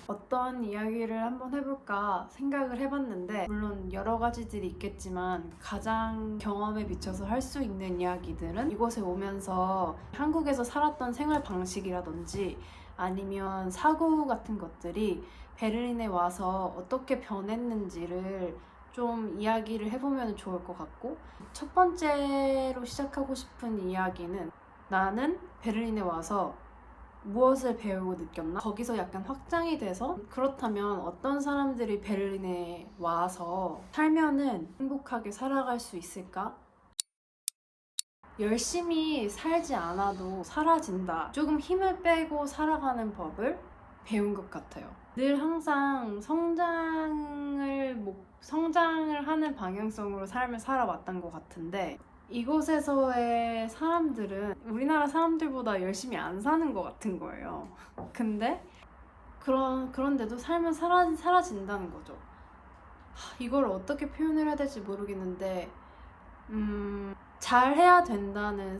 어떤 이야기를 한번 해볼까 생각을 해봤는데, 물론 여러 가지들이 있겠지만 가장 경험에 비춰서 할 수 있는 이야기들은 이곳에 오면서 한국에서 살았던 생활 방식이라든지 아니면 사고 같은 것들이 베를린에 와서 어떻게 변했는지를 좀 이야기를 해보면 좋을 것 같고, 첫 번째로 시작하고 싶은 이야기는 나는 베를린에 와서 무엇을 배우고 느꼈나? 거기서 약간 확장이 돼서, 그렇다면 어떤 사람들이 베를린에 와서 살면은 행복하게 살아갈 수 있을까? 열심히 살지 않아도 사라진다. 조금 힘을 빼고 살아가는 법을 배운 것 같아요. 늘 항상 성장을 하는 방향성으로 삶을 살아왔던 것 같은데, 이곳에서의 사람들은 우리나라 사람들보다 열심히 안 사는 것 같은 거예요. 근데 그런데도 삶은 사라진다는 거죠. 이걸 어떻게 표현을 해야 될지 모르겠는데, 잘해야 된다는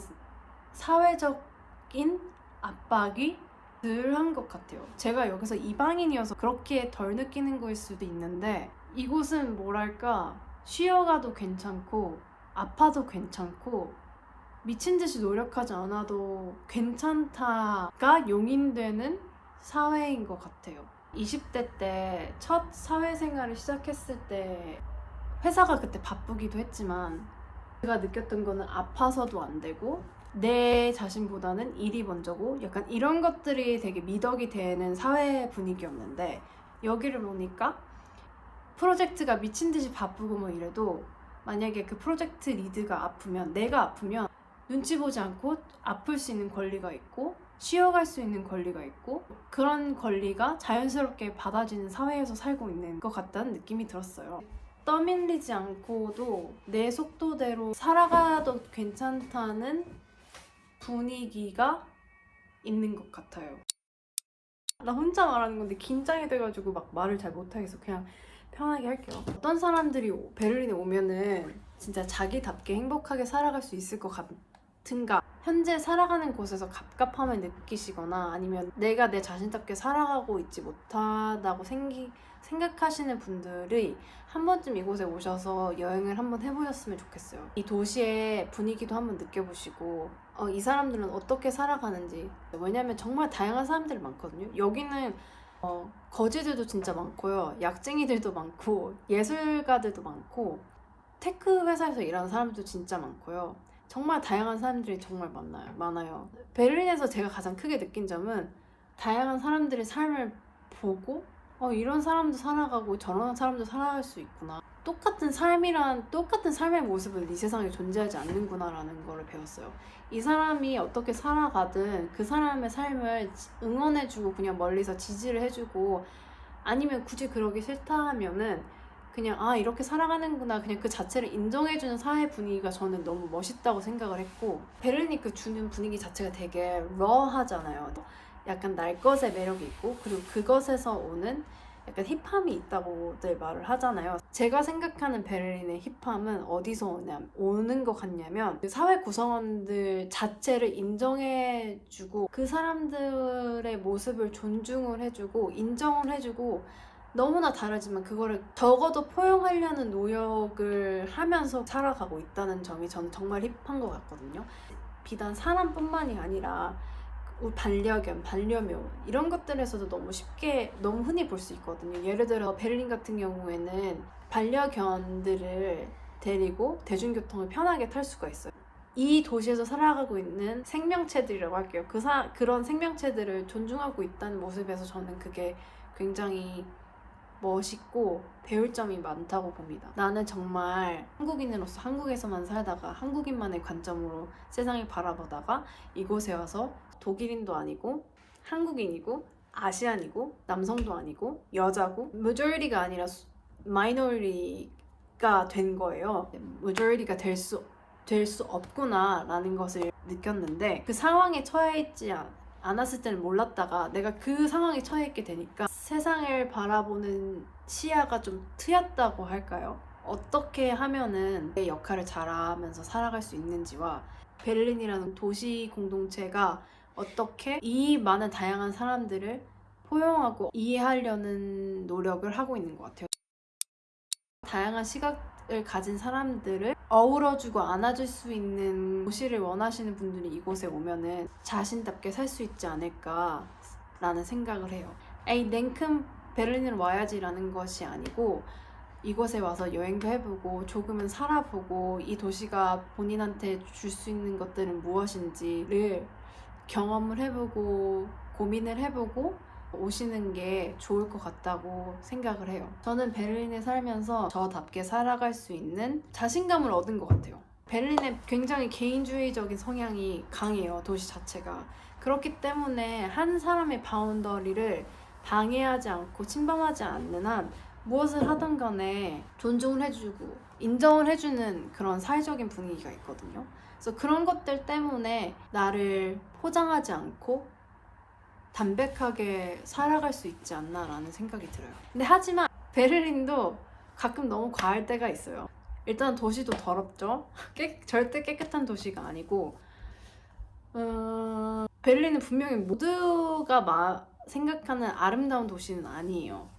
사회적인 압박이 덜한 것 같아요. 제가 여기서 이방인이어서 그렇게 덜 느끼는 거일 수도 있는데, 이곳은 뭐랄까, 쉬어가도 괜찮고 아파도 괜찮고 미친 듯이 노력하지 않아도 괜찮다가 용인되는 사회인 것 같아요. 20대 때 첫 사회생활을 시작했을 때 회사가 그때 바쁘기도 했지만, 제가 느꼈던 거는 아파서도 안 되고 내 자신보다는 일이 먼저고, 약간 이런 것들이 되게 미덕이 되는 사회 분위기였는데, 여기를 보니까 프로젝트가 미친 듯이 바쁘고 뭐 이래도 만약에 그 프로젝트 리드가 아프면, 내가 아프면 눈치 보지 않고 아플 수 있는 권리가 있고 쉬어갈 수 있는 권리가 있고, 그런 권리가 자연스럽게 받아지는 사회에서 살고 있는 것 같다는 느낌이 들었어요. 떠밀리지 않고도 내 속도대로 살아가도 괜찮다는 분위기가 있는 것 같아요. 나 혼자 말하는 건데 긴장이 돼가지고 막 말을 잘 못하겠어. 그냥 편하게 할게요. 어떤 사람들이 베를린에 오면은 진짜 자기답게 행복하게 살아갈 수 있을 것 같은가? 현재 살아가는 곳에서 갑갑함을 느끼시거나 아니면 내가 내 자신답게 살아가고 있지 못하다고 생각하시는 분들이 한 번쯤 이곳에 오셔서 여행을 한번 해보셨으면 좋겠어요. 이 도시의 분위기도 한번 느껴보시고, 이 사람들은 어떻게 살아가는지. 왜냐면 정말 다양한 사람들이 많거든요. 여기는 거지들도 진짜 많고요, 약쟁이들도 많고 예술가들도 많고 테크 회사에서 일하는 사람들도 진짜 많고요. 정말 다양한 사람들이 정말 많아요. 베를린에서 제가 가장 크게 느낀 점은 다양한 사람들의 삶을 보고, 이런 사람도 살아가고 저런 사람도 살아갈 수 있구나. 똑같은 삶의 모습은 이 세상에 존재하지 않는구나라는 걸 배웠어요. 이 사람이 어떻게 살아가든 그 사람의 삶을 응원해주고 그냥 멀리서 지지를 해주고, 아니면 굳이 그러기 싫다 하면은 그냥 이렇게 살아가는구나, 그냥 그 자체를 인정해주는 사회 분위기가 저는 너무 멋있다고 생각을 했고, 베를린이 그 주는 분위기 자체가 되게 러하잖아요. 약간 날 것의 매력이 있고, 그리고 그것에서 오는 약간 힙함이 있다고들 말을 하잖아요. 제가 생각하는 베를린의 힙함은 어디서 오는 것 같냐면, 그 사회 구성원들 자체를 인정해주고 그 사람들의 모습을 존중을 해주고 인정을 해주고, 너무나 다르지만 그거를 적어도 포용하려는 노력을 하면서 살아가고 있다는 점이 저는 정말 힙한 것 같거든요. 비단 사람뿐만이 아니라 반려견, 반려묘 이런 것들에서도 너무 흔히 볼 수 있거든요. 예를 들어 베를린 같은 경우에는 반려견들을 데리고 대중교통을 편하게 탈 수가 있어요. 이 도시에서 살아가고 있는 생명체들이라고 할게요. 그런 생명체들을 존중하고 있다는 모습에서 저는 그게 굉장히 멋있고 배울 점이 많다고 봅니다. 나는 정말 한국인으로서 한국에서만 살다가 한국인만의 관점으로 세상을 바라보다가 이곳에 와서 독일인도 아니고 한국인이고 아시안이고 남성도 아니고 여자고 majority가 아니라 minority가 된 거예요. majority가 될 수 없구나라는 것을 느꼈는데, 그 상황에 처해 있지 않았을 때는 몰랐다가 내가 그 상황에 처해 있게 되니까 세상을 바라보는 시야가 좀 트였다고 할까요? 어떻게 하면은 내 역할을 잘하면서 살아갈 수 있는지와, 베를린이라는 도시 공동체가 어떻게 이 많은 다양한 사람들을 포용하고 이해하려는 노력을 하고 있는 것 같아요. 다양한 시각을 가진 사람들을 어우러주고 안아줄 수 있는 도시를 원하시는 분들이 이곳에 오면은 자신답게 살 수 있지 않을까라는 생각을 해요. 에이, 냉큼 베를린을 와야지라는 것이 아니고 이곳에 와서 여행도 해보고 조금은 살아보고 이 도시가 본인한테 줄 수 있는 것들은 무엇인지를 경험을 해보고 고민을 해보고 오시는 게 좋을 것 같다고 생각을 해요. 저는 베를린에 살면서 저답게 살아갈 수 있는 자신감을 얻은 것 같아요. 베를린에 굉장히 개인주의적인 성향이 강해요, 도시 자체가. 그렇기 때문에 한 사람의 바운더리를 방해하지 않고 침범하지 않는 한 무엇을 하든 간에 존중을 해주고 인정을 해주는 그런 사회적인 분위기가 있거든요. 그래서 그런 것들 때문에 나를 포장하지 않고 담백하게 살아갈 수 있지 않나라는 생각이 들어요. 근데 하지만 베를린도 가끔 너무 과할 때가 있어요. 일단 도시도 더럽죠. 절대 깨끗한 도시가 아니고 베를린은 분명히 모두가 생각하는 아름다운 도시는 아니에요.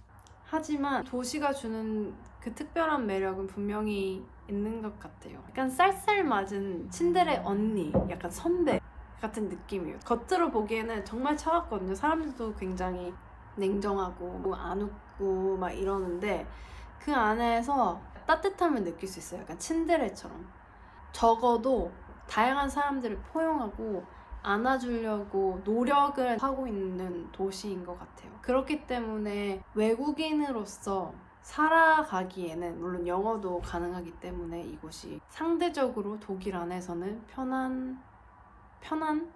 하지만 도시가 주는 그 특별한 매력은 분명히 있는 것 같아요. 약간 쌀쌀맞은 친데레 언니, 약간 선배 같은 느낌이에요. 겉으로 보기에는 정말 차갑거든요. 사람들도 굉장히 냉정하고 뭐 안 웃고 막 이러는데 그 안에서 따뜻함을 느낄 수 있어요. 약간 친데레처럼. 적어도 다양한 사람들을 포용하고 안아주려고 노력을 하고 있는 도시인 것 같아요. 그렇기 때문에 외국인으로서 살아가기에는 물론 영어도 가능하기 때문에 이곳이 상대적으로 독일 안에서는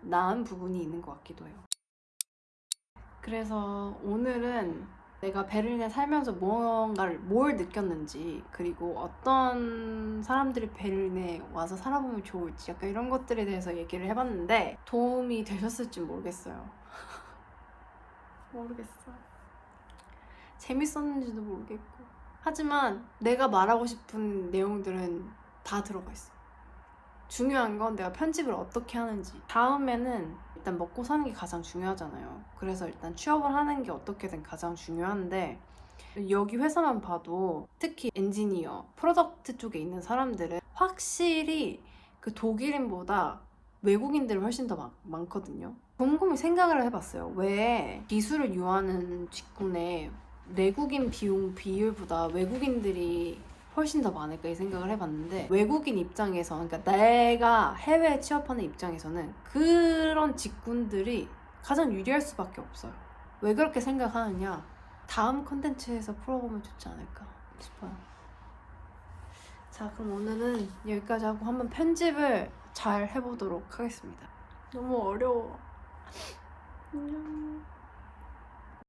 나은 부분이 있는 것 같기도 해요. 그래서 오늘은 내가 베를린에 살면서 뭘 느꼈는지, 그리고 어떤 사람들이 베를린에 와서 살아보면 좋을지 약간 이런 것들에 대해서 얘기를 해봤는데 도움이 되셨을지 모르겠어요. 모르겠어. 재밌었는지도 모르겠고. 하지만 내가 말하고 싶은 내용들은 다 들어가 있어. 중요한 건 내가 편집을 어떻게 하는지. 다음에는 일단 먹고 사는 게 가장 중요하잖아요. 그래서 일단 취업을 하는 게 어떻게든 가장 중요한데 여기 회사만 봐도 특히 엔지니어, 프로덕트 쪽에 있는 사람들은 확실히 그 독일인보다 외국인들이 훨씬 더 많거든요. 곰곰이 생각을 해봤어요. 왜 기술을 요하는 직군에 내국인 비율보다 외국인들이 훨씬 더 많을까 이 생각을 해봤는데 외국인 입장에서, 그러니까 내가 해외에 취업하는 입장에서는 그런 직군들이 가장 유리할 수밖에 없어요. 왜 그렇게 생각하느냐? 다음 컨텐츠에서 풀어보면 좋지 않을까 싶어요. 자, 그럼 오늘은 여기까지 하고 한번 편집을 잘 해보도록 하겠습니다. 너무 어려워. 안녕.